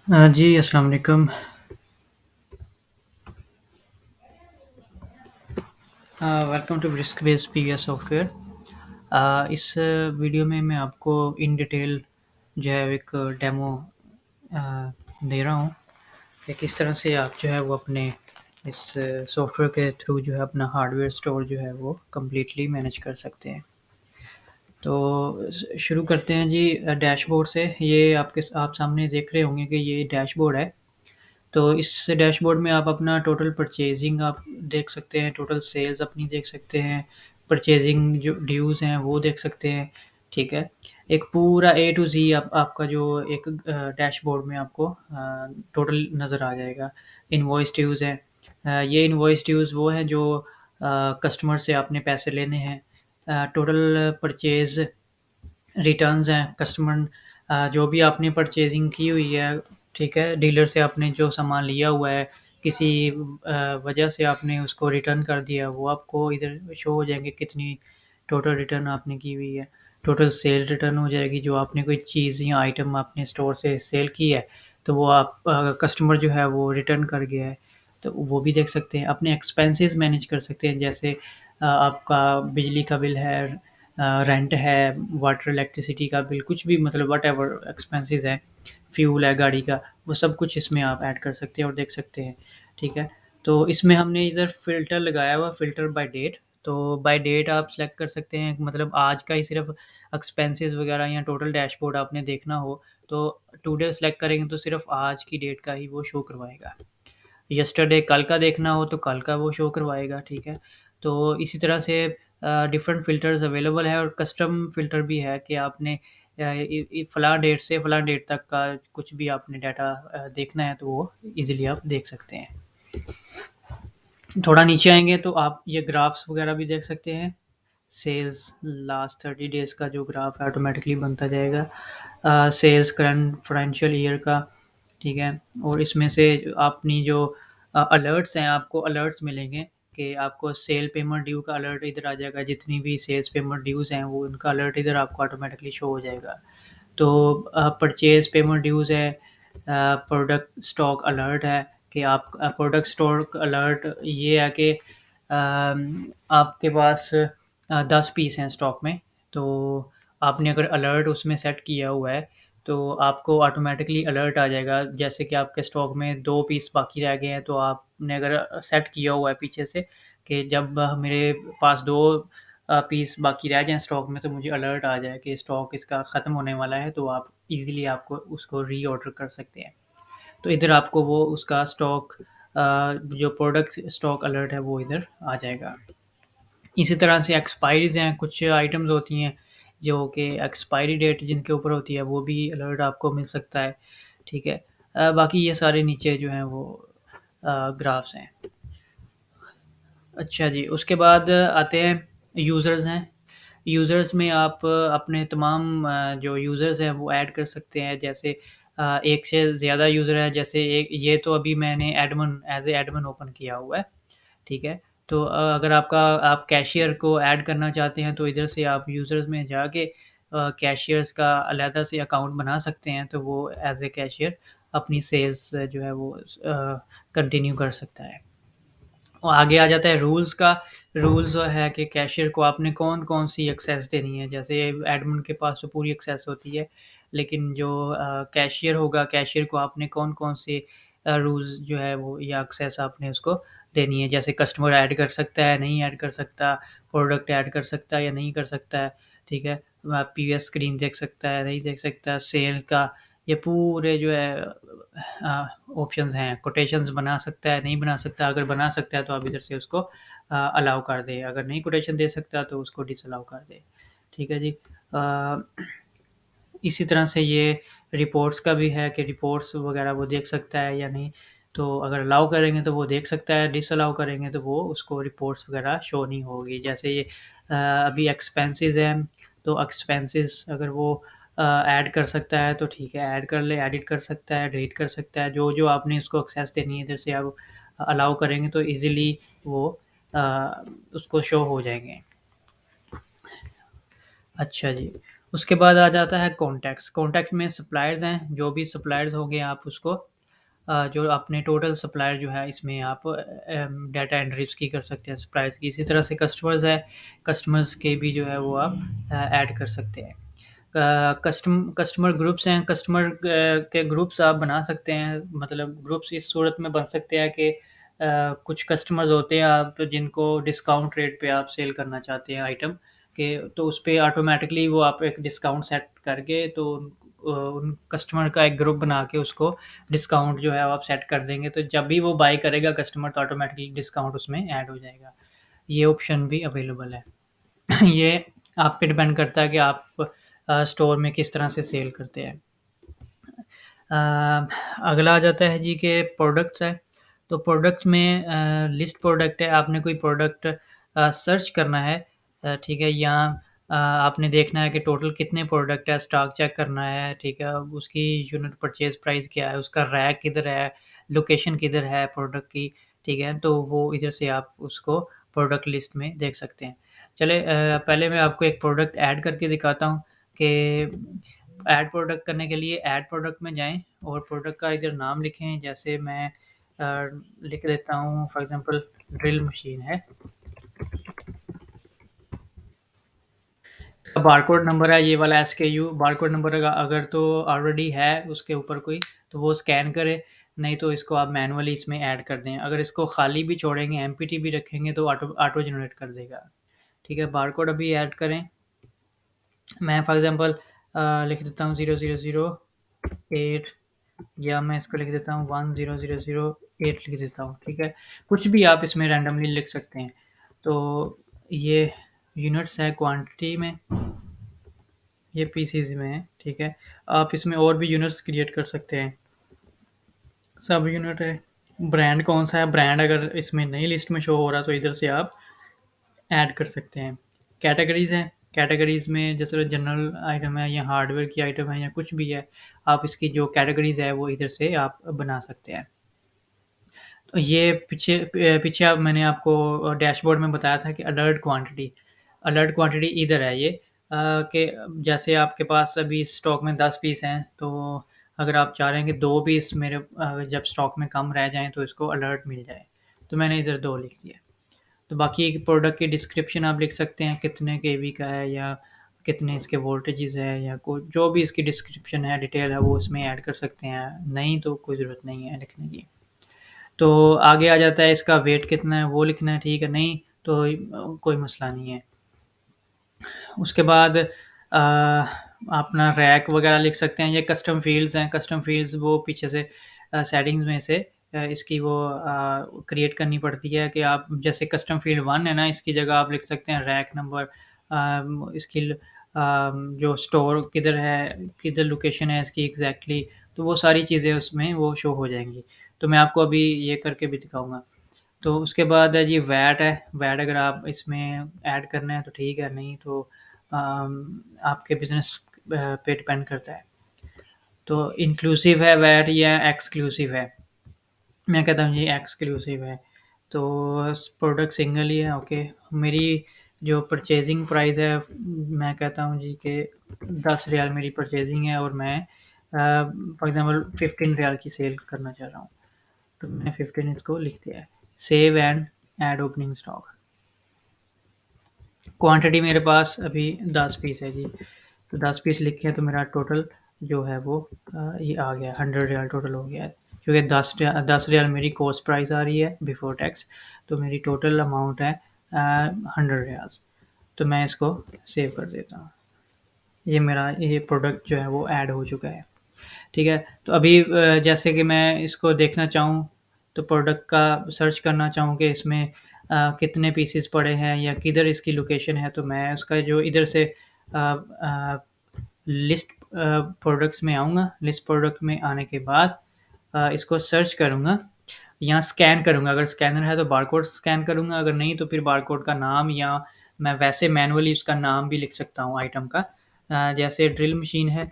जी, अस्सलाम वालेकुम। Welcome to risk based PVS software. इस वीडियो में मैं आपको इन डिटेल जो है एक डेमो दे रहा हूँ कि किस तरह से आप जो है वो अपने इस सॉफ्टवेयर के थ्रू जो है अपना हार्डवेयर स्टोर जो है वो कम्प्लीटली मैनेज कर सकते हैं। तो शुरू करते हैं जी डैशबोर्ड से। ये आप सामने देख रहे होंगे कि ये डैशबोर्ड है। तो इस डैशबोर्ड में आप अपना टोटल परचेजिंग आप देख सकते हैं, टोटल सेल्स अपनी देख सकते हैं, परचेजिंग जो ड्यूज़ हैं वो देख सकते हैं, ठीक है। एक पूरा ए टू ज़ी आपका जो एक डैशबोर्ड में आपको टोटल नज़र आ जाएगा। इनवॉइस ड्यूज़ हैं, ये इनवॉइस ड्यूज़ वो हैं जो कस्टमर से आपने पैसे लेने हैं। टोटल परचेज़ रिटर्न्स हैं, कस्टमर जो भी आपने परचेजिंग की हुई है, ठीक है, डीलर से आपने जो सामान लिया हुआ है, किसी वजह से आपने उसको रिटर्न कर दिया, वो आपको इधर शो हो जाएंगे कितनी टोटल रिटर्न आपने की हुई है। टोटल सेल रिटर्न हो जाएगी, जो आपने कोई चीज़ या आइटम आपने स्टोर से सेल की है, तो वो आप कस्टमर जो है वो रिटर्न कर गया है, तो वो भी देख सकते हैं। अपने एक्सपेंसेस मैनेज कर सकते हैं, जैसे आपका बिजली का बिल है, रेंट है, वाटर इलेक्ट्रिसिटी का बिल, कुछ भी मतलब व्हाटएवर एक्सपेंसेस है, फ्यूल है गाड़ी का, वो सब कुछ इसमें आप ऐड कर सकते हैं और देख सकते हैं, ठीक है। तो इसमें हमने इधर फ़िल्टर लगाया हुआ, फ़िल्टर बाय डेट। तो बाय डेट आप सेलेक्ट कर सकते हैं, मतलब आज का ही सिर्फ एक्सपेंसेस वगैरह या टोटल डैशबोर्ड आपने देखना हो, तो टुडे सेलेक्ट करेंगे तो सिर्फ आज की डेट का ही वो शो करवाएगा। यस्टरडे कल का देखना हो तो कल का वो शो करवाएगा, ठीक है। तो इसी तरह से डिफरेंट फ़िल्टर्स अवेलेबल है और कस्टम फ़िल्टर भी है कि आपने फ़लाँ डेट से फ़लाँ डेट तक का कुछ भी आपने डाटा देखना है तो वो ईज़िली आप देख सकते हैं। थोड़ा नीचे आएँगे तो आप ये ग्राफ्स वगैरह भी देख सकते हैं। सेल्स लास्ट 30 डेज़ का जो ग्राफ है ऑटोमेटिकली बनता जाएगा। सेल्स करंट फाइनेंशियल ईयर का, ठीक है। और इसमें से अपनी जो अलर्ट्स हैं, आपको अलर्ट्स मिलेंगे कि आपको सेल पेमेंट ड्यू का अलर्ट इधर आ जाएगा, जितनी भी सेल्स पेमेंट ड्यूज़ हैं वो उनका अलर्ट इधर आपको ऑटोमेटिकली शो हो जाएगा। तो परचेज़ पेमेंट ड्यूज़ है, प्रोडक्ट स्टॉक अलर्ट है कि आप प्रोडक्ट स्टॉक अलर्ट ये है कि आपके पास 10 पीस हैं स्टॉक में, तो आपने अगर अलर्ट उसमें सेट किया हुआ है, तो आपको ऑटोमेटिकली अलर्ट आ जाएगा। जैसे कि आपके स्टॉक में 2 पीस बाकी रह गए हैं, तो आपने अगर सेट किया हुआ है पीछे से कि जब मेरे पास 2 पीस बाकी रह जाएँ स्टॉक में, तो मुझे अलर्ट आ जाए कि स्टॉक इसका ख़त्म होने वाला है, तो आप ईज़िली आपको उसको रीऑर्डर कर सकते हैं। तो इधर आपको वो उसका स्टॉक जो प्रोडक्ट स्टॉक अलर्ट है वो इधर आ जाएगा। इसी तरह से एक्सपायरीज़ हैं, कुछ आइटम्स होती हैं जो कि एक्सपायरी डेट जिनके ऊपर होती है, वो भी अलर्ट आपको मिल सकता है, ठीक है। बाकी ये सारे नीचे जो हैं वो ग्राफ्स हैं। अच्छा जी, उसके बाद आते हैं यूज़र्स हैं। यूज़र्स में आप अपने तमाम जो यूज़र्स हैं वो ऐड कर सकते हैं, जैसे एक से ज़्यादा यूज़र है, जैसे एक ये तो अभी मैंने admin as a admin open किया हुआ है, ठीक है। तो अगर आप कैशियर को ऐड करना चाहते हैं तो इधर से आप यूज़र्स में जाके कैशियर्स का अलहदा से अकाउंट बना सकते हैं, तो वो एज़ ए कैशियर अपनी सेल्स जो है वो कंटिन्यू कर सकता है। और आगे आ जाता है रूल्स का। रूल्स है कि कैशियर को आपने कौन-कौन सी एक्सेस देनी है। जैसे एडमिन के पास तो पूरी एक्सेस होती है, लेकिन जो कैशियर होगा, कैशियर को आपने कौन-कौन से रूल्स जो है वो या एक्सेस आपने उसको देनी है। जैसे कस्टमर ऐड कर सकता है, नहीं ऐड कर सकता, प्रोडक्ट ऐड कर सकता है या नहीं कर सकता है, ठीक है। पीवीएस स्क्रीन देख सकता है, नहीं देख सकता, सेल का ये पूरे जो है ऑप्शंस हैं। कोटेशंस बना सकता है, नहीं बना सकता, अगर बना सकता है तो आप इधर से उसको अलाउ कर दें, अगर नहीं कोटेशन दे सकता तो उसको डिसअलाउ कर दें, ठीक है जी। इसी तरह से ये रिपोर्ट्स का भी है कि रिपोर्ट्स वगैरह वो देख सकता है या नहीं, तो अगर अलाउ करेंगे तो वो देख सकता है, डिसअलाउ करेंगे तो वो उसको रिपोर्ट्स वगैरह शो नहीं होगी। जैसे ये अभी एक्सपेंसेस हैं, तो एक्सपेंसेस अगर वो ऐड कर सकता है तो ठीक है, ऐड कर ले, एडिट कर सकता है, डिलीट कर सकता है, जो आपने उसको एक्सेस देनी है इधर से आप अलाउ करेंगे तो ईज़िली वो अ, उसको शो हो जाएँगे। अच्छा जी, उसके बाद आ जाता है कॉन्टैक्ट्स। कॉन्टैक्ट में सप्लायर्स हैं, जो भी सप्लायर्स होंगे आप उसको जो अपने टोटल सप्लायर जो है इसमें आप डाटा एंट्री उसकी कर सकते हैं सप्लायर्स की। इसी तरह से कस्टमर्स है, कस्टमर्स के भी जो है वो आप ऐड कर सकते हैं। कस्टमर ग्रुप्स हैं, कस्टमर के ग्रुप्स आप बना सकते हैं। मतलब ग्रुप्स इस सूरत में बन सकते हैं कि कुछ कस्टमर्स होते हैं आप जिनको डिस्काउंट रेट पे आप सेल करना चाहते हैं आइटम के, तो उस पे ऑटोमेटिकली वो आप एक डिस्काउंट सेट करके तो उन कस्टमर का एक ग्रुप बना के उसको डिस्काउंट जो है आप सेट कर देंगे, तो जब भी वो बाय करेगा कस्टमर तो ऑटोमेटिकली डिस्काउंट उसमें ऐड हो जाएगा। ये ऑप्शन भी अवेलेबल है। ये आप पे डिपेंड करता है कि आप स्टोर में किस तरह से सेल करते हैं। अगला आ जाता है जी के प्रोडक्ट्स है। तो प्रोडक्ट्स में लिस्ट प्रोडक्ट है, आपने कोई प्रोडक्ट सर्च करना है, ठीक है, या आपने देखना है कि टोटल कितने प्रोडक्ट है, स्टॉक चेक करना है, ठीक है, उसकी यूनिट परचेज प्राइस क्या है, उसका रैक किधर है, लोकेशन किधर है प्रोडक्ट की, ठीक है, तो वो इधर से आप उसको प्रोडक्ट लिस्ट में देख सकते हैं। चले पहले मैं आपको एक प्रोडक्ट ऐड करके दिखाता हूँ कि ऐड प्रोडक्ट करने के लिए ऐड प्रोडक्ट में जाएँ और प्रोडक्ट का इधर नाम लिखें। जैसे मैं लिख देता हूँ फॉर एग्ज़ाम्पल ड्रिल मशीन है। इसका बारकोड नंबर है ये वाला एसकेयू। बारकोड नंबर अगर अगर तो ऑलरेडी है उसके ऊपर कोई, तो वो स्कैन करे, नहीं तो इसको आप मैनुअली इसमें ऐड कर दें। अगर इसको खाली भी छोड़ेंगे, एम्प्टी भी रखेंगे तो ऑटो ऑटो जनरेट कर देगा। ठीक है, बारकोड अभी ऐड करें। मैं फॉर एग्ज़ाम्पल लिख देता हूँ 0008, या मैं इसको लिख देता हूँ 10008 लिख देता हूँ, ठीक है। कुछ भी आप इसमें रैंडमली लिख सकते हैं। तो ये यूनिट्स है क्वांटिटी में, ये पीसीज में है, ठीक है। आप इसमें और भी यूनिट्स क्रिएट कर सकते हैं। सब यूनिट है। ब्रांड कौन सा है, ब्रांड अगर इसमें नई लिस्ट में शो हो रहा तो इधर से आप ऐड कर सकते हैं। कैटेगरीज़ हैं, कैटेगरीज़ में जैसे जनरल आइटम है या हार्डवेयर की आइटम है या कुछ भी है, आप इसकी जो कैटेगरीज़ है वो इधर से आप बना सकते हैं। तो ये पीछे अब मैंने आपको डैशबोर्ड में बताया था कि अलर्ट क्वांटिटी इधर है ये, कि जैसे आपके पास अभी स्टॉक में 10 पीस हैं, तो अगर आप चाह रहे हैं कि 2 पीस मेरे जब स्टॉक में कम रह जाएँ तो इसको अलर्ट मिल जाए, तो मैंने इधर 2 लिख दिया। तो बाकी प्रोडक्ट की डिस्क्रिप्शन आप लिख सकते हैं, कितने केवी का है या कितने इसके वोल्टेजेस है, या कोई जो भी इसकी डिस्क्रिप्शन है, डिटेल है, वो इसमें ऐड कर सकते हैं। नहीं तो कोई ज़रूरत नहीं है लिखने की। तो आगे आ जाता है इसका वेट कितना है वो लिखना है, ठीक है, नहीं तो कोई मसला नहीं है। उसके बाद अपना रैक वगैरह लिख सकते हैं। ये कस्टम फ़ील्ड्स हैं, कस्टम फ़ील्ड्स वो पीछे से सेटिंग्स में से इसकी वो क्रिएट करनी पड़ती है कि आप जैसे कस्टम फ़ील्ड 1 है ना, इसकी जगह आप लिख सकते हैं रैक नंबर, इसकी जो स्टोर किधर है, किधर लोकेशन है इसकी एग्ज़ैक्टली, तो वो सारी चीज़ें उसमें वो शो हो जाएँगी। तो मैं आपको अभी ये करके भी दिखाऊँगा। तो उसके बाद है जी वैट है। वैट अगर आप इसमें ऐड करना है तो ठीक है, नहीं तो आपके बिज़नेस पे डिपेंड करता है। तो इंक्लूसिव है वैट या एक्सक्लूसिव है? मैं कहता हूँ जी एक्सक्लूसिव है। तो प्रोडक्ट सिंगल ही है, ओके। मेरी जो परचेजिंग प्राइस है, मैं कहता हूँ जी कि 10 रियाल मेरी परचेजिंग है और मैं फॉर एग्ज़ाम्पल 15 रियाल की सेल करना चाह रहा हूँ। तो मैंने 15 इसको लिख दिया है। Save and add opening stock. Quantity मेरे पास अभी 10 पीस है जी, तो 10 पीस लिखे हैं तो मेरा टोटल जो है वो ये आ गया 100 रियाल टोटल हो गया है। क्योंकि 10 रियाल मेरी कॉस्ट प्राइस आ रही है बिफोर टैक्स, तो मेरी टोटल अमाउंट है 100 रियाल्स। तो मैं इसको सेव कर देता हूँ। ये मेरा ये प्रोडक्ट जो है वो ऐड हो चुका है। ठीक है, तो अभी जैसे कि मैं इसको देखना चाहूँ, तो प्रोडक्ट का सर्च करना चाहूँ कि इसमें कितने पीसेस पड़े हैं या किधर इसकी लोकेशन है, तो मैं उसका जो इधर से लिस्ट प्रोडक्ट्स में आऊँगा। लिस्ट प्रोडक्ट में आने के बाद इसको सर्च करूँगा, यहाँ स्कैन करूँगा। अगर स्कैनर है तो बारकोड स्कैन करूँगा, अगर नहीं तो फिर बारकोड का नाम, या मैं वैसे मैनुअली उसका नाम भी लिख सकता हूँ आइटम का। जैसे ड्रिल मशीन है,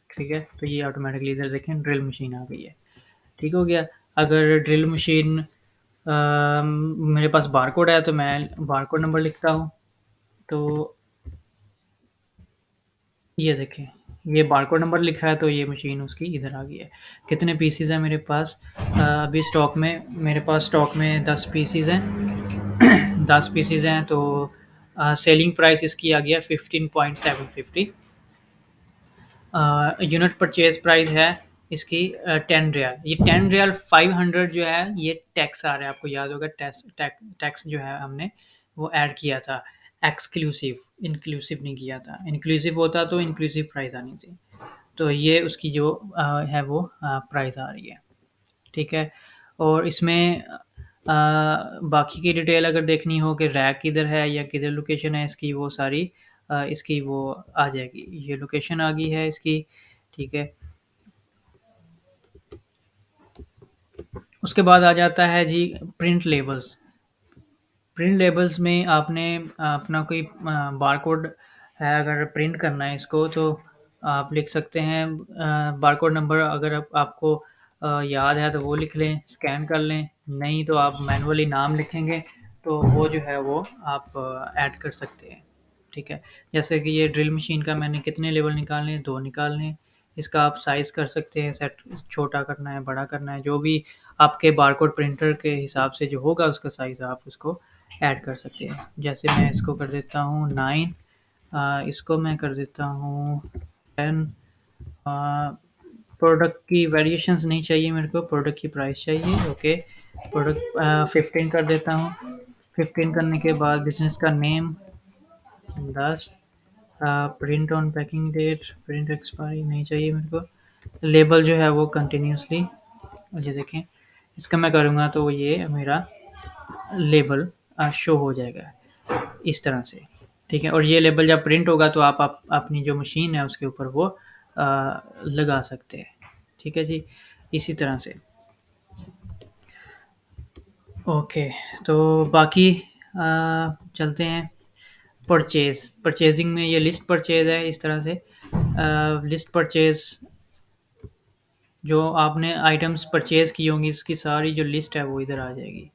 ठीक है, तो ये ऑटोमेटिकली इधर देखें ड्रिल मशीन आ गई है। ठीक हो गया। अगर ड्रिल मशीन मेरे पास बारकोड है तो मैं बारकोड नंबर लिखता हूँ। तो ये देखें, ये बारकोड नंबर लिखा है तो ये मशीन उसकी इधर आ गई है। कितने पीसेज़ हैं मेरे पास? अभी स्टॉक में मेरे पास स्टॉक में 10 पीसेज़ हैं। 10 पीसेज़ हैं तो सेलिंग प्राइस इसकी आ गया 15.750। यूनिट परचेज प्राइस है इसकी 10 रियाल। ये 10 रियाल 500 जो है ये टैक्स आ रहा है, आपको याद होगा टैक्स जो है हमने वो ऐड किया था, एक्सक्लूसिव, इंक्लूसिव नहीं किया था। इंक्लूसिव होता तो इंक्लूसिव प्राइस आनी थी। तो ये उसकी जो है वो प्राइस आ रही है, ठीक है। और इसमें बाकी की डिटेल अगर देखनी हो कि रैक किधर है या किधर लोकेशन है इसकी, वो सारी इसकी वो आ जाएगी। ये लोकेशन आ गई है इसकी, ठीक है। उसके बाद आ जाता है जी प्रिंट लेबल्स। प्रिंट लेबल्स में आपने अपना कोई बारकोड है, अगर प्रिंट करना है इसको तो आप लिख सकते हैं। बारकोड नंबर अगर आपको याद है तो वो लिख लें, स्कैन कर लें। नहीं तो आप मैनुअली नाम लिखेंगे तो वो जो है वो आप ऐड कर सकते हैं, ठीक है। जैसे कि ये ड्रिल मशीन का मैंने कितने लेवल निकालने हैं? 2 निकालने हैं। इसका आप साइज़ कर सकते हैं, सेट छोटा करना है, बड़ा करना है, जो भी आपके बारकोड प्रिंटर के हिसाब से जो होगा उसका साइज़ आप उसको ऐड कर सकते हैं। जैसे मैं इसको कर देता हूँ 9, इसको मैं कर देता हूँ 10। प्रोडक्ट की वेरिएशंस नहीं चाहिए मेरे को, प्रोडक्ट की प्राइस चाहिए, ओके। प्रोडक्ट 15 कर देता हूँ। 15 करने के बाद बिज़नेस का name 10। Print on packing date, print expiry नहीं चाहिए मेरे को। लेबल जो है वो कंटिन्यूसली, ये देखें, इसका मैं करूँगा तो ये मेरा लेबल शो हो जाएगा इस तरह से, ठीक है। और ये लेबल जब प्रिंट होगा तो आप अपनी जो मशीन है उसके ऊपर वो लगा सकते हैं, ठीक है जी। इसी तरह से ओके। तो बाकी चलते हैं परचेजिंग में। ये लिस्ट परचेज है इस तरह से। लिस्ट परचेज जो आपने आइटम्स परचेज़ की होंगी इसकी सारी जो लिस्ट है वो इधर आ जाएगी,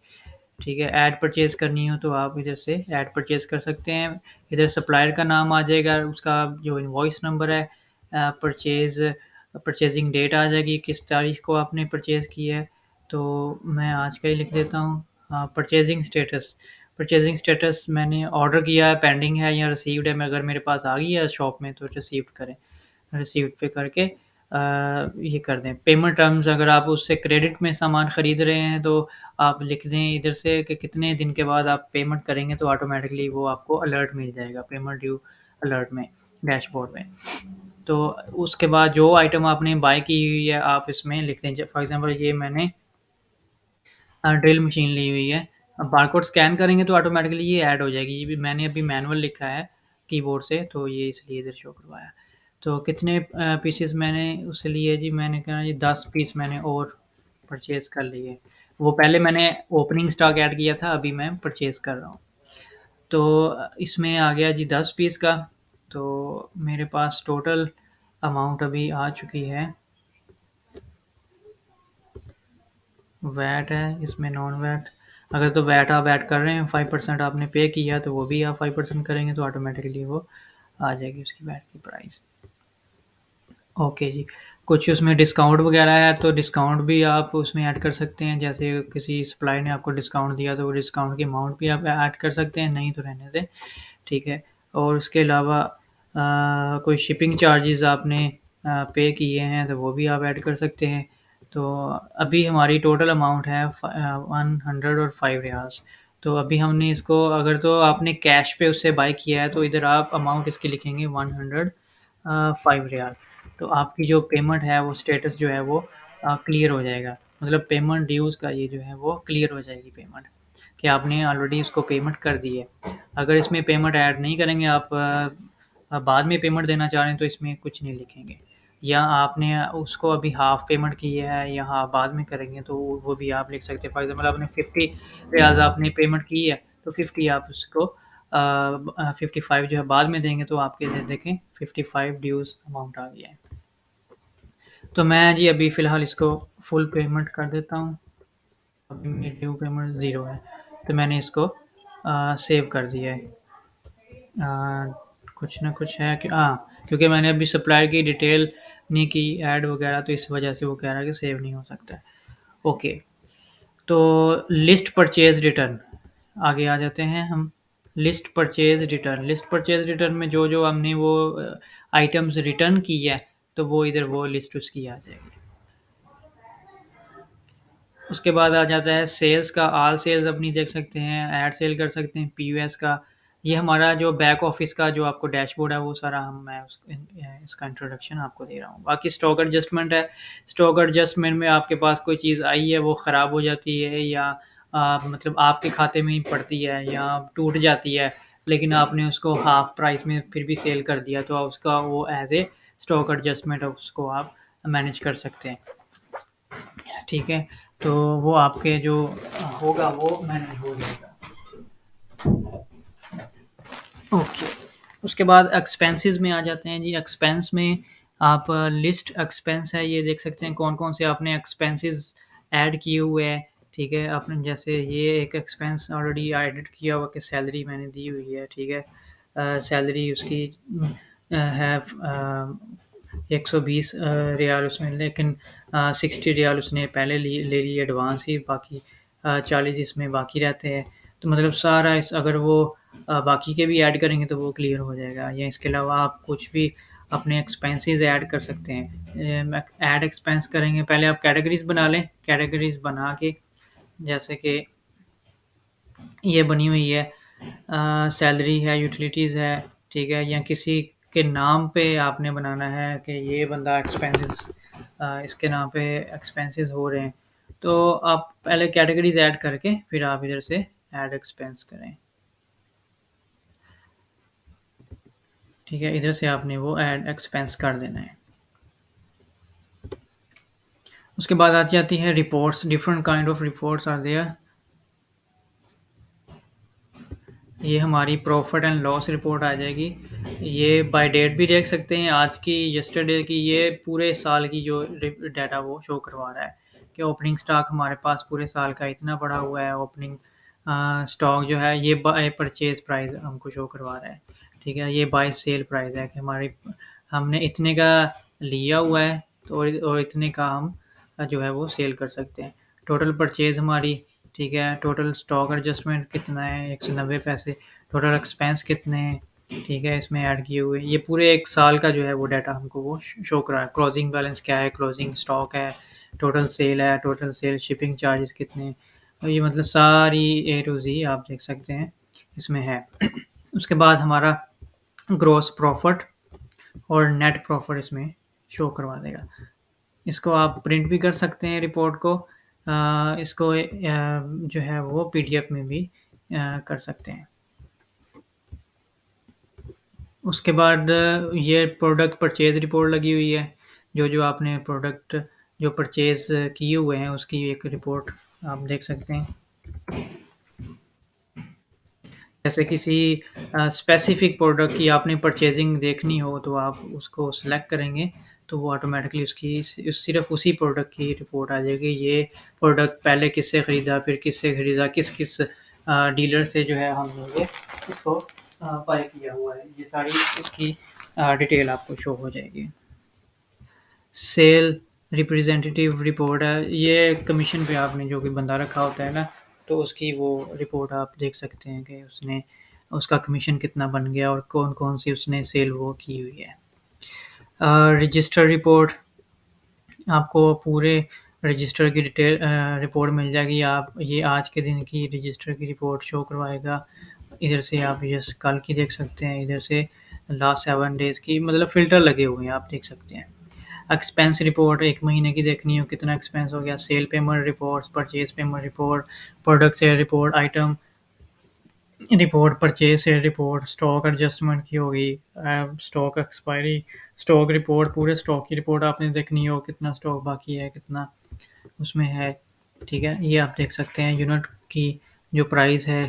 ठीक है। ऐड परचेज़ करनी हो तो आप इधर से ऐड परचेज़ कर सकते हैं। इधर सप्लायर का नाम आ जाएगा, उसका जो इनवॉइस नंबर है, परचेजिंग डेट आ जाएगी, किस तारीख को आपने परचेज़ किया है। तो मैं आज का ही लिख देता हूँ। परचेजिंग स्टेटस, परचेजिंग स्टेटस मैंने ऑर्डर किया है, पेंडिंग है या रिसीव्ड है। मैं अगर मेरे पास आ गई है शॉप में तो रिसीव्ड करें, रिसीव्ड पे करके ये कर दें। पेमेंट टर्म्स, अगर आप उससे क्रेडिट में सामान ख़रीद रहे हैं तो आप लिख दें इधर से कि कितने दिन के बाद आप पेमेंट करेंगे तो ऑटोमेटिकली वो आपको अलर्ट मिल जाएगा, पेमेंट ड्यू अलर्ट में, डैशबोर्ड में। तो उसके बाद जो आइटम आपने बाय की हुई है आप इसमें लिख दें। फॉर एग्ज़ाम्पल ये मैंने ड्रिल मशीन ली हुई है। अब बारकोड स्कैन करेंगे तो ऑटोमेटिकली ये ऐड हो जाएगी। ये भी मैंने अभी मैनुअल लिखा है कीबोर्ड से तो ये इसलिए इधर शो करवाया। तो कितने पीसेस मैंने उससे लिए जी? मैंने कहा जी 10 पीस मैंने और परचेज़ कर लिए। वो पहले मैंने ओपनिंग स्टॉक ऐड किया था, अभी मैं परचेज़ कर रहा हूँ। तो इसमें आ गया जी 10 पीस का। तो मेरे पास टोटल अमाउंट अभी आ चुकी है। वैट है इसमें, नॉन वैट। अगर तो वैट आप ऐड कर रहे हैं, 5% आपने पे किया तो वो भी आप 5% करेंगे तो ऑटोमेटिकली वो आ जाएगी उसकी वैट की प्राइस। ओके जी। कुछ उसमें डिस्काउंट वगैरह है तो डिस्काउंट भी आप उसमें ऐड कर सकते हैं। जैसे किसी सप्लायर ने आपको डिस्काउंट दिया तो वो डिस्काउंट की अमाउंट भी आप ऐड कर सकते हैं, नहीं तो रहने दें, ठीक है। और उसके अलावा कोई शिपिंग चार्जेस आपने पे किए हैं तो वो भी आप ऐड कर सकते हैं। तो अभी हमारी टोटल अमाउंट है 105 रियाल्स। तो अभी हमने इसको, अगर तो आपने कैश पे उससे बाय किया है तो इधर आप अमाउंट इसकी लिखेंगे 105 रियाल। तो आपकी जो पेमेंट है वो स्टेटस जो है वो क्लियर हो जाएगा। मतलब पेमेंट ड्यूज़ का ये जो है वो क्लियर हो जाएगी पेमेंट, कि आपने ऑलरेडी इसको पेमेंट कर दी है। अगर इसमें पेमेंट ऐड नहीं करेंगे आप, बाद में पेमेंट देना चाह रहे हैं तो इसमें कुछ नहीं लिखेंगे। या आपने उसको अभी हाफ़ पेमेंट की है या हाँ बाद में करेंगे तो वो भी आप लिख सकते हैं। फॉर एग्ज़ाम्पल आपने 50 रियाल्स आपने पेमेंट की है तो 50 आप उसको 55 जो है बाद में देंगे तो आपके इधर देखें 55 ड्यूज़ अमाउंट आ गया है। तो मैं जी अभी फ़िलहाल इसको फुल पेमेंट कर देता हूँ। अभी मेरी ड्यू पेमेंट ज़ीरो है तो मैंने इसको सेव कर दिया है। कुछ ना कुछ है कि हाँ, क्योंकि मैंने अभी सप्लायर की डिटेल नहीं की ऐड वगैरह, तो इस वजह से वो कह रहा है कि सेव नहीं हो सकता है। ओके, तो लिस्ट परचेज रिटर्न, आगे आ जाते हैं हम। लिस्ट परचेज रिटर्न में जो जो हमने वो आइटम्स रिटर्न की है, तो वो इधर वो लिस्ट उसकी आ जाएगी। उसके बाद आ जाता है सेल्स का, ऑल सेल्स अपनी देख सकते हैं, ऐड सेल कर सकते हैं, पीयूएस का। ये हमारा जो बैक ऑफिस का जो आपको डैशबोर्ड है वो सारा मैं इसका इंट्रोडक्शन आपको दे रहा हूँ। बाकी स्टॉक एडजस्टमेंट है। स्टॉक एडजस्टमेंट में आपके पास कोई चीज़ आई है, वो ख़राब हो जाती है या मतलब आपके खाते में ही पड़ती है या टूट जाती है, लेकिन आपने उसको हाफ प्राइस में फिर भी सेल कर दिया, तो उसका वो एज ए स्टॉक एडजस्टमेंट उसको आप मैनेज कर सकते हैं। ठीक है, तो वो आपके जो होगा वो मैनेज हो जाएगा। ओके, उसके बाद एक्सपेंसेस में आ जाते हैं जी। एक्सपेंस में आप लिस्ट एक्सपेंस है, ये देख सकते हैं कौन कौन से आपने एक्सपेंसेस ऐड किए हुए हैं। ठीक है, आपने जैसे ये एक एक्सपेंस ऑलरेडी एडिट किया हुआ कि सैलरी मैंने दी हुई है। ठीक है, सैलरी उसकी है 120 रियाल उसमें, लेकिन 60 रियाल उसने पहले ले ली एडवांस ही, बाकी 40 इसमें बाकी रहते हैं। तो मतलब सारा इस अगर वो बाकी के भी ऐड करेंगे तो वो क्लियर हो जाएगा। या इसके अलावा आप कुछ भी अपने एक्सपेंसेस ऐड कर सकते हैं। ऐड एक्सपेंस करेंगे, पहले आप कैटेगरीज बना लें। कैटेगरीज बना के जैसे कि ये बनी हुई है, सैलरी है, यूटिलिटीज़ है, ठीक है, या किसी के नाम पे आपने बनाना है कि ये बंदा एक्सपेंसेस इसके नाम पे एक्सपेंसेस हो रहे हैं, तो आप पहले कैटेगरीज ऐड करके फिर आप इधर से ऐड एक्सपेंस करें। ठीक है, इधर से आपने वो ऐड एक्सपेंस कर देना है। उसके बाद आ जाती है reports. Different kind of reports are there. ये हमारी प्रॉफिट एंड लॉस रिपोर्ट आ जाएगी। ये बाय डेट भी देख सकते हैं, आज की, यस्टरडे की, ये पूरे साल की जो डाटा वो शो करवा रहा है कि ओपनिंग स्टॉक हमारे पास पूरे साल का इतना पड़ा हुआ है। ओपनिंग स्टॉक जो है ये बाय परचेज प्राइस हमको शो करवा रहा है। ठीक है, ये बाय सेल प्राइस है कि हमारी हमने इतने का लिया हुआ है, तो और इतने का हम जो है वो सेल कर सकते हैं। टोटल परचेज हमारी, ठीक है, टोटल स्टॉक एडजस्टमेंट कितना है 190 पैसे, टोटल एक्सपेंस कितने हैं, ठीक है, इसमें ऐड किए हुए। ये पूरे एक साल का जो है वो डाटा हमको वो शो करा है। क्लोजिंग बैलेंस क्या है, क्लोजिंग स्टॉक है, टोटल सेल है, टोटल सेल शिपिंग चार्जेस कितने हैं, तो ये मतलब सारी ए टू जी आप देख सकते हैं इसमें है। उसके बाद हमारा ग्रॉस प्रॉफिट और नेट प्रॉफिट इसमें शो करवा देगा। इसको आप प्रिंट भी कर सकते हैं रिपोर्ट को। इसको जो है वो पीडीएफ में भी कर सकते हैं। उसके बाद ये प्रोडक्ट परचेज रिपोर्ट लगी हुई है। जो जो आपने प्रोडक्ट जो परचेज किए हुए हैं उसकी एक रिपोर्ट आप देख सकते हैं। जैसे किसी स्पेसिफिक प्रोडक्ट की आपने परचेजिंग देखनी हो तो आप उसको सेलेक्ट करेंगे, तो वो ऑटोमेटिकली उसकी सिर्फ उसी प्रोडक्ट की रिपोर्ट आ जाएगी। ये प्रोडक्ट पहले किससे ख़रीदा, फिर किससे ख़रीदा, किस किस डीलर से जो है हमने ये इसको बाय किया हुआ है, ये सारी इसकी डिटेल आपको शो हो जाएगी। सेल रिप्रेजेंटेटिव रिपोर्ट है, ये कमीशन पे आपने जो भी बंदा रखा होता है ना, तो उसकी वो रिपोर्ट आप देख सकते हैं कि उसने उसका कमीशन कितना बन गया और कौन कौन सी उसने सेल वो की हुई है। रजिस्टर रिपोर्ट, आपको पूरे रजिस्टर की डिटेल रिपोर्ट मिल जाएगी। आप ये आज के दिन की रजिस्टर की रिपोर्ट शो करवाएगा। इधर से आप यस कल की देख सकते हैं, इधर से लास्ट 7 डेज़ की, मतलब फ़िल्टर लगे हुए हैं, आप देख सकते हैं। एक्सपेंस रिपोर्ट 1 महीने की देखनी हो, कितना एक्सपेंस हो गया। Sale payment reports, purchase payment report, product sale report, item report, purchase sale report, stock adjustment की होगी, स्टॉक एक्सपायरी, स्टॉक रिपोर्ट, पूरे स्टॉक की रिपोर्ट आपने देखनी हो, कितना स्टॉक बाकी है, कितना उसमें है। ठीक है, ये आप देख सकते हैं। यूनिट की जो प्राइस है,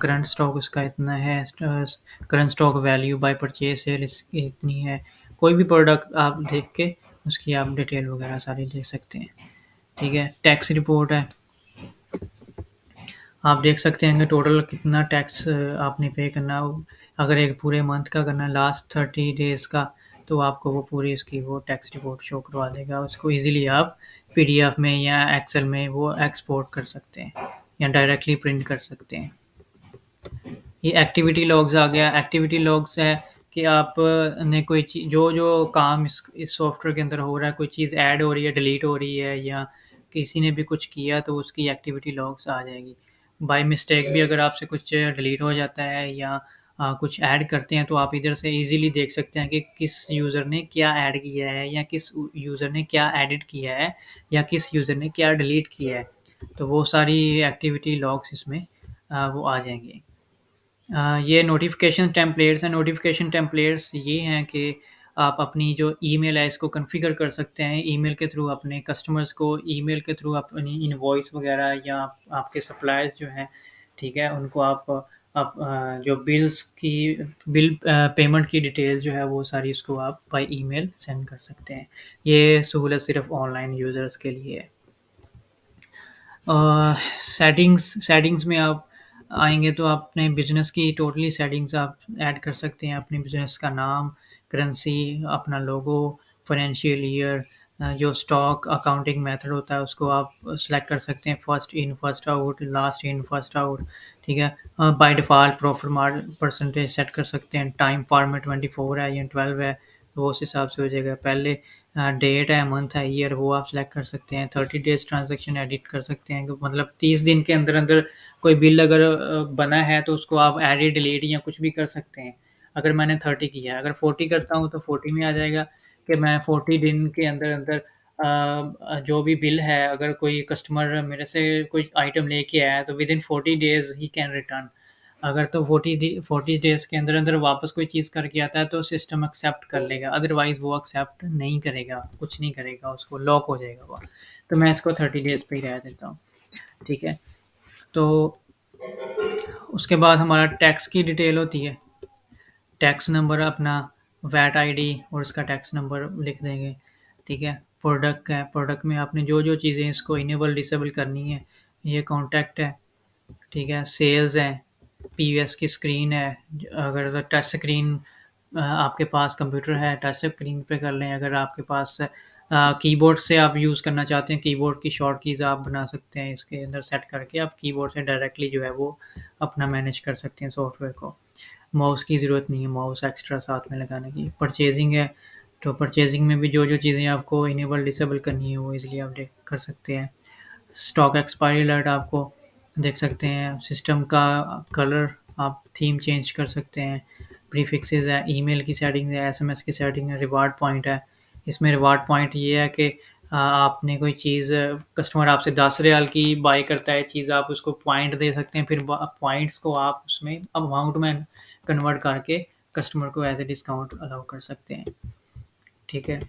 करंट स्टॉक उसका इतना है, current stock value by purchase sale इसकी इतनी है। कोई भी प्रोडक्ट आप देख के उसकी आप डिटेल वगैरह सारी देख सकते हैं। ठीक है, टैक्स रिपोर्ट है, आप देख सकते हैं कि टोटल कितना टैक्स आपने पे करना। अगर एक पूरे मंथ का करना, लास्ट 30 डेज़ का तो आपको वो पूरी उसकी वो टैक्स रिपोर्ट शो करवा देगा। उसको ईज़िली आप पीडीएफ में या एक्सेल में वो एक्सपोर्ट कर सकते हैं या डायरेक्टली प्रिंट कर सकते हैं। ये एक्टिविटी लॉग्स आ गया। एक्टिविटी लॉग्स है कि आप ने कोई चीज़ जो काम इस सॉफ्टवेयर के अंदर हो रहा है, कोई चीज़ ऐड हो रही है, डिलीट हो रही है या किसी ने भी कुछ किया तो उसकी एक्टिविटी लॉग्स आ जाएगी। बाय मिस्टेक भी अगर आपसे कुछ डिलीट हो जाता है या कुछ ऐड करते हैं तो आप इधर से इजीली देख सकते हैं कि किस यूज़र ने क्या ऐड किया है या किस यूज़र ने क्या एडिट किया है या किस यूज़र ने क्या डिलीट किया है। तो वो सारी एक्टिविटी लॉग्स इसमें वो आ जाएंगे। ये नोटिफ़िकेशन टेम्पलेट्स हैं। नोटिफ़िकेशन टेम्पलेट्स ये हैं कि आप अपनी जो ईमेल है इसको कॉन्फ़िगर कर सकते हैं। ईमेल के थ्रू अपने कस्टमर्स को ईमेल के थ्रू अपनी इनवॉइस वग़ैरह या आपके सप्लायर्स जो हैं, ठीक है? उनको आप जो बिल पेमेंट की डिटेल जो है वो सारी उसको आप बाय ईमेल सेंड कर सकते हैं। ये सहूलत सिर्फ़ ऑनलाइन यूज़र्स के लिए है। सेटिंग्स में आप आएँगे तो आप अपने बिज़नेस की टोटली सेटिंग्स आप ऐड कर सकते हैं। अपने बिज़नेस का नाम, करेंसी, अपना लोगो, फाइनेंशियल ईयर, जो स्टॉक अकाउंटिंग मेथड होता है उसको आप सेलेक्ट कर सकते हैं। First in, first out, last in, first out, ठीक है? By default profit margin percentage set कर सकते हैं। टाइम फॉर्मेट 24 है या 12 है, तो वो उस हिसाब से हो जाएगा। पहले डेट है, मंथ है, ईयर वो आप सेलेक्ट कर सकते हैं। 30 डेज़ ट्रांज़ैक्शन एडिट कर सकते हैं कि मतलब 30 दिन के अंदर-अंदर कोई बिल अगर बना है तो उसको आप एडिट, डिलीट या कुछ भी कर सकते हैं। अगर मैंने 30 किया है, अगर 40 करता हूँ तो 40 में आ जाएगा कि मैं 40 दिन के अंदर-अंदर जो भी बिल है, अगर कोई कस्टमर मेरे से कोई आइटम लेके आया है तो within 40 days he can return. अगर तो 40 डेज़ के अंदर-अंदर वापस कोई चीज़ करके आता है तो सिस्टम एक्सेप्ट कर लेगा, अदरवाइज़ वो एक्सेप्ट नहीं करेगा, कुछ नहीं करेगा, उसको लॉक हो जाएगा वो। तो मैं इसको 30 डेज़ पे ही रहने देता हूँ, ठीक है? तो उसके बाद हमारा टैक्स की डिटेल होती है। टैक्स नंबर अपना, वैट आईडी और उसका टैक्स नंबर लिख देंगे, ठीक है? प्रोडक्ट है, प्रोडक्ट में आपने जो चीज़ें इसको इनेबल डिसेबल करनी है, ये कॉन्टैक्ट है, ठीक है? सेल्स है, पीवीएस की स्क्रीन है, अगर टच स्क्रीन आपके पास कंप्यूटर है, टच स्क्रीन पे कर लें। अगर आपके पास कीबोर्ड से आप यूज़ करना चाहते हैं, कीबोर्ड की शॉर्ट कीज़ आप बना सकते हैं इसके अंदर सेट करके, आप कीबोर्ड से डायरेक्टली जो है वो अपना मैनेज कर सकते हैं सॉफ्टवेयर को। माउस की ज़रूरत नहीं है, माउस एक्स्ट्रा साथ में लगाने की। परचेज़िंग है, तो परचेज़िंग में भी जो चीज़ें आपको इनेबल डिसेबल करनी है वो ईज़िली आप देख कर सकते हैं। स्टॉक एक्सपायरी अलर्ट आपको देख सकते हैं। सिस्टम का कलर आप थीम चेंज कर सकते हैं। प्रीफिक्सेस है, ईमेल की सेटिंग है, एसएमएस की सेटिंग है, रिवार्ड पॉइंट है। इसमें रिवार्ड पॉइंट ये है कि आपने कोई चीज़, कस्टमर आपसे 10 रियाल की बाय करता है चीज़, आप उसको पॉइंट दे सकते हैं। फिर पॉइंट्स को आप उसमें अमाउंट में कन्वर्ट करके कस्टमर को एज ए डिस्काउंट अलाउ कर सकते हैं, ठीक है?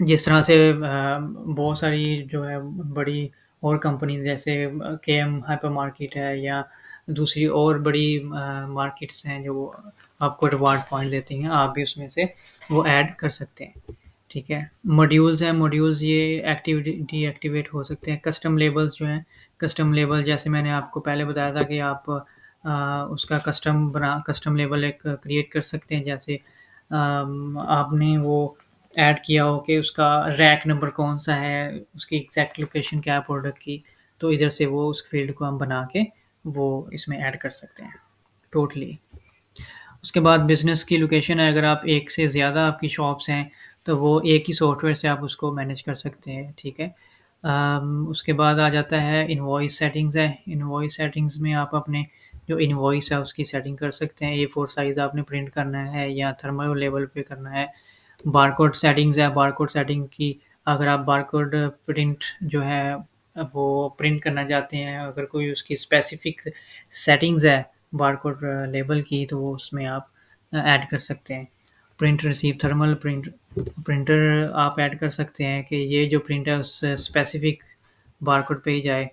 जिस तरह से बहुत सारी जो है बड़ी और कंपनीज़ जैसे केएम हाइपर मार्केट है या दूसरी और बड़ी मार्केट्स हैं जो आपको रिवार्ड पॉइंट देती हैं, आप भी उसमें से वो ऐड कर सकते हैं, ठीक है? मॉड्यूल्स हैं, मॉड्यूल्स ये एक्टिविटी डीएक्टिवेट हो सकते हैं। कस्टम लेबल्स जो हैं, कस्टम लेबल जैसे मैंने आपको पहले बताया था कि आप उसका कस्टम लेबल एक क्रिएट कर सकते हैं। जैसे आपने वो ऐड किया हो कि उसका रैक नंबर कौन-सा है, उसकी एग्ज़ैक्ट लोकेशन क्या है प्रोडक्ट की, तो इधर से वो उस फ़ील्ड को हम बना के वो इसमें ऐड कर सकते हैं, टोटली। उसके बाद बिज़नेस की लोकेशन है, अगर आप एक से ज़्यादा आपकी शॉप्स हैं, तो वो एक ही सॉफ्टवेयर से आप उसको मैनेज कर सकते हैं, ठीक है? उसके बाद आ जाता है इनवॉइस सेटिंग्स है। इनवॉइस सेटिंग्स में आप अपने जो इनवॉइस है उसकी सेटिंग कर सकते हैं। ए4 साइज़ आपने प्रिंट करना है या थर्मल लेवल पे करना है। बारकोड सेटिंग्स है, बारकोड सेटिंग की अगर आप बारकोड प्रिंट जो है वो प्रिंट करना चाहते हैं, अगर कोई उसकी स्पेसिफ़िक सेटिंग्स है बारकोड लेबल की तो वो उसमें आप ऐड कर सकते हैं। प्रिंट रिसीव थर्मल प्रिंटर आप ऐड कर सकते हैं कि ये जो प्रिंट है उस स्पेसिफ़िक बारकोड पे ही जाए,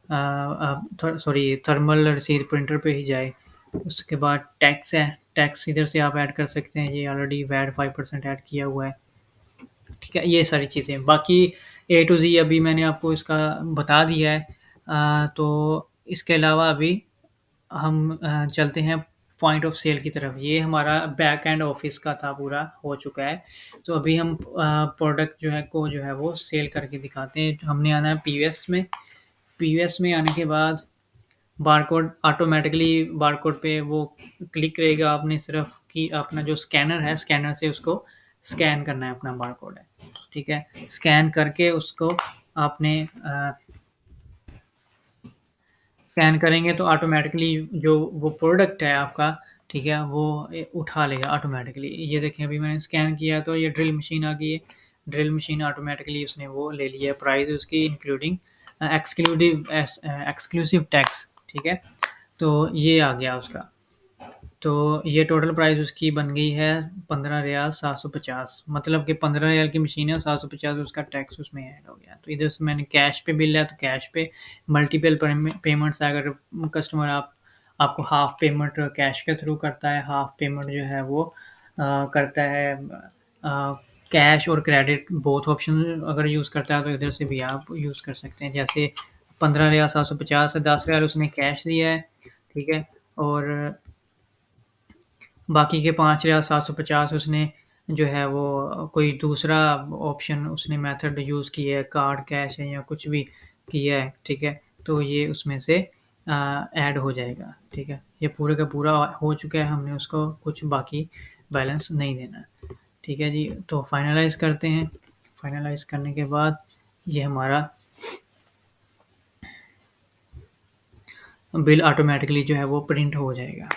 सॉरी थर्मल रिसीव प्रिंटर पे ही जाए। उसके बाद टैक्स है, टैक्स इधर से आप ऐड कर सकते हैं, ये ऑलरेडी वैट 5% ऐड किया हुआ है, ठीक है? ये सारी चीज़ें। बाकी ए टू ज़ी अभी मैंने आपको इसका बता दिया है। तो इसके अलावा अभी हम चलते हैं पॉइंट ऑफ सेल की तरफ। ये हमारा बैक एंड ऑफिस का था, पूरा हो चुका है। तो अभी हम प्रोडक्ट जो है वो सेल करके दिखाते हैं। हमने आना है पीवीएस में। पीवीएस में आने के बाद बारकोड ऑटोमेटिकली बारकोड पे वो क्लिक रहेगा। आपने सिर्फ कि अपना जो स्कैनर है, स्कैनर से उसको स्कैन करना है, अपना बारकोड है, ठीक है। स्कैन करके उसको आपने स्कैन करेंगे तो ऑटोमेटिकली जो वो प्रोडक्ट है आपका, ठीक है, वो उठा लेगा ऑटोमेटिकली। ये देखें, अभी मैंने स्कैन किया तो ये ड्रिल मशीन आ गई है। ड्रिल मशीन ऑटोमेटिकली उसने वो ले लिया है, प्राइस उसकी इंक्लूडिंग एक्सक्लूसिव टैक्स, ठीक है। तो ये आ गया उसका। तो ये टोटल प्राइस उसकी बन गई है 15,750। मतलब कि 15,000 की मशीन है, 750 उसका टैक्स उसमें ऐड हो गया। तो इधर से मैंने कैश पे बिल है तो कैश पे मल्टीपल पेमेंट्स है। अगर कस्टमर आपको हाफ पेमेंट कैश के थ्रू करता है, हाफ पेमेंट जो है वो करता है कैश और क्रेडिट बोथ ऑप्शन अगर यूज़ करता है, तो इधर से भी आप यूज़ कर सकते हैं। जैसे 15,750 है, 10,000 उसने कैश दिया है, ठीक है, और बाकी के 5,750 उसने जो है वो कोई दूसरा ऑप्शन उसने मेथड यूज़ किया है, कार्ड, कैश है या कुछ भी किया है, ठीक है। तो ये उसमें से ऐड हो जाएगा, ठीक है। ये पूरे का पूरा हो चुका है, हमने उसको कुछ बाकी बैलेंस नहीं देना है, ठीक है जी। तो फाइनलाइज़ करते हैं। फाइनलाइज़ करने के बाद ये हमारा बिल ऑटोमेटिकली जो है वो प्रिंट हो जाएगा,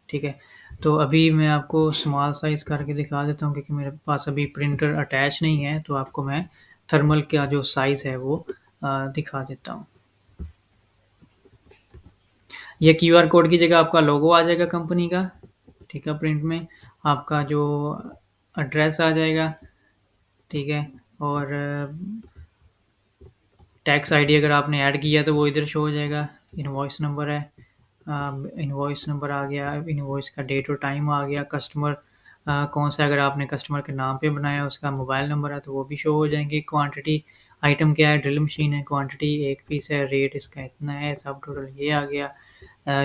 ठीक है। तो अभी मैं आपको स्मॉल साइज़ करके दिखा देता हूँ, क्योंकि मेरे पास अभी प्रिंटर अटैच नहीं है, तो आपको मैं थर्मल का जो साइज़ है वो दिखा देता हूँ। ये क्यूआर कोड की जगह आपका लोगो आ जाएगा कंपनी का, ठीक है। प्रिंट में आपका जो एड्रेस आ जाएगा, ठीक है, और टैक्स आईडी अगर आपने ऐड किया तो वो इधर शो हो जाएगा। इनवॉइस नंबर है, इनवॉइस नंबर आ गया, इनवॉइस का डेट और टाइम आ गया, कस्टमर कौन सा, अगर आपने कस्टमर के नाम पे बनाया उसका मोबाइल नंबर है तो वो भी शो हो जाएंगे। क्वांटिटी आइटम क्या है, ड्रिल मशीन है, क्वांटिटी एक पीस है, रेट इसका इतना है, सब टोटल ये आ गया।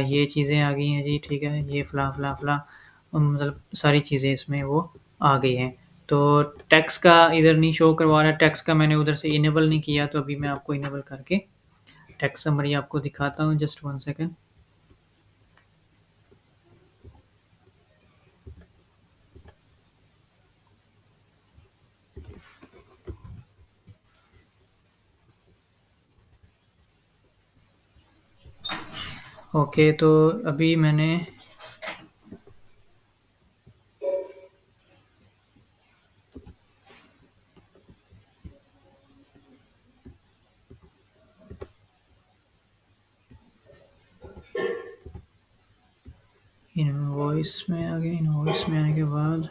ये चीज़ें आ गई हैं जी, ठीक है। ये फ़लाँ फ़लाँ फ़लाँ मतलब सारी चीज़ें इसमें वो आ गई हैं। तो टैक्स का इधर नहीं शो करवा रहा है, टैक्स का मैंने उधर से इनेबल नहीं किया, तो अभी मैं आपको इनेबल करके टैक्स समरी आपको दिखाता हूँ। Just 1 second. ओके, तो अभी मैंने इनवॉइस में आ गया। इनवॉइस में आने के बाद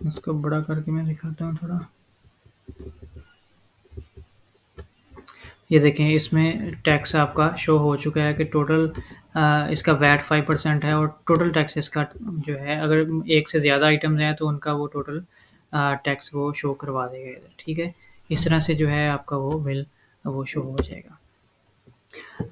उसको बड़ा करके मैं दिखाता हूँ थोड़ा। ये देखें, इसमें टैक्स आपका शो हो चुका है कि टोटल इसका वैट 5% है, और टोटल टैक्स इसका जो है, अगर एक से ज़्यादा आइटम्स हैं तो उनका वो टोटल टैक्स वो शो करवा देगा इधर, ठीक है। इस तरह से जो है आपका वो बिल वो शो हो जाएगा।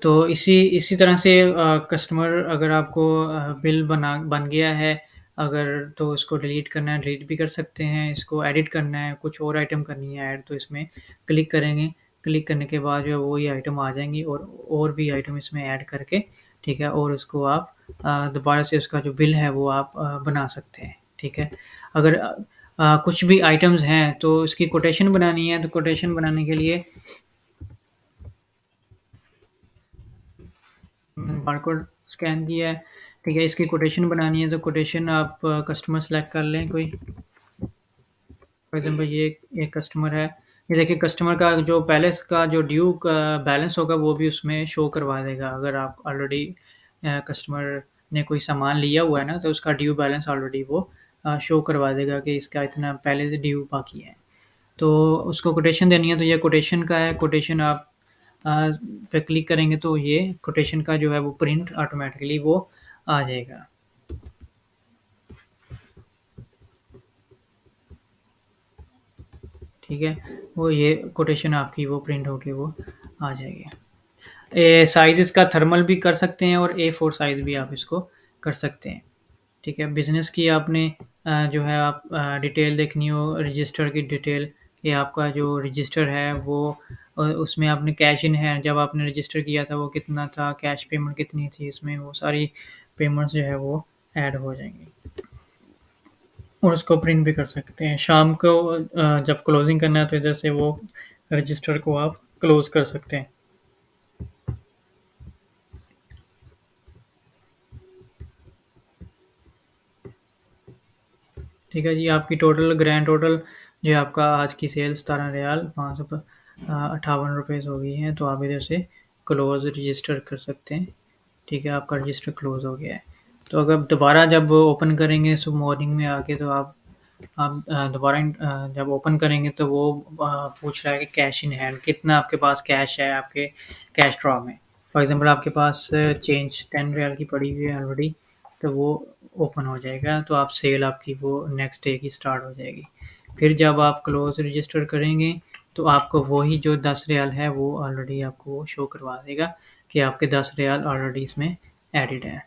तो इसी तरह से कस्टमर अगर आपको बिल बन गया है, अगर तो इसको डिलीट करना है, डिलीट भी कर सकते हैं। इसको एडिट करना है, कुछ और आइटम करनी है ऐड, तो इसमें क्लिक करेंगे। क्लिक करने के बाद जो है वो ये आइटम आ जाएंगी, और भी आइटम इसमें ऐड करके, ठीक है, और उसको आप दोबारा से उसका जो बिल है वो आप बना सकते हैं, ठीक है। अगर कुछ भी आइटम्स हैं तो इसकी कोटेशन बनानी है, तो कोटेशन बनाने के लिए बारकोड स्कैन किया है, ठीक है? इसकी कोटेशन बनानी है, तो कोटेशन आप कस्टमर सेलेक्ट कर लें कोई। फॉर एग्ज़ाम्पल ये एक कस्टमर है। ये देखिए कस्टमर का जो पहले का जो ड्यू का बैलेंस होगा वो भी उसमें शो करवा देगा। अगर आप ऑलरेडी कस्टमर ने कोई सामान लिया हुआ है ना, तो उसका ड्यू बैलेंस ऑलरेडी वो शो करवा देगा कि इसका इतना पहले से ड्यू बाकी है। तो उसको कोटेशन देनी है, तो ये कोटेशन का है। कोटेशन आप पे क्लिक करेंगे तो ये कोटेशन का जो है वो प्रिंट ऑटोमेटिकली वो आ जाएगा। ठीक है? वो ये कोटेशन आपकी वो प्रिंट होके वो आ जाएगी। साइज़ इसका थर्मल भी कर सकते हैं और A4 साइज़ भी आप इसको कर सकते हैं। ठीक है? बिज़नेस की आपने जो है आप डिटेल देखनी हो, रजिस्टर की डिटेल, कि आपका जो रजिस्टर है वो उसमें आपने कैश इन हैंड जब आपने रजिस्टर किया था वो कितना था, कैश पेमेंट कितनी थी, इसमें वो सारी पेमेंट्स जो है वो ऐड हो जाएँगी। और उसको प्रिंट भी कर सकते हैं। शाम को जब क्लोजिंग करना है तो इधर से वो रजिस्टर को आप क्लोज़ कर सकते हैं। ठीक है जी, आपकी टोटल ग्रैंड टोटल जो है आपका आज की सेल 17 रियाल 558 रुपीज़ हो गई है, तो आप इधर से क्लोज़ रजिस्टर कर सकते हैं। ठीक है, आपका रजिस्टर क्लोज़ हो गया है। तो अगर दोबारा जब ओपन करेंगे सुबह मॉर्निंग में आके, तो आप दोबारा जब ओपन करेंगे तो वो पूछ रहा है कि कैश इन हैंड कितना आपके पास कैश है आपके कैश ड्रॉ में। फॉर एग्ज़ाम्पल आपके पास चेंज 10 रियाल की पड़ी हुई है ऑलरेडी, तो वो ओपन हो जाएगा, तो आप सेल आपकी वो नेक्स्ट डे की स्टार्ट हो जाएगी। फिर जब आप क्लोज़ रजिस्टर करेंगे, तो आपको वही जो 10 रियाल है वो ऑलरेडी आपको वो शो करवा देगा कि आपके 10 रियाल ऑलरेडी इसमें एडेड हैं।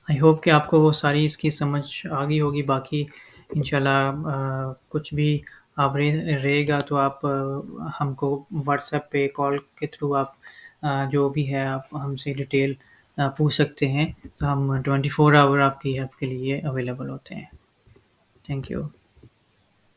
आई होप कि आपको वो सारी इसकी समझ आ गई होगी। बाकी इंशाल्लाह कुछ भी आप रहेगा तो आप हमको व्हाट्सएप पे कॉल के थ्रू आप जो भी है आप हमसे डिटेल पूछ सकते हैं। तो हम 24 आवर आपकी हेल्प के लिए अवेलेबल होते हैं। Thank you.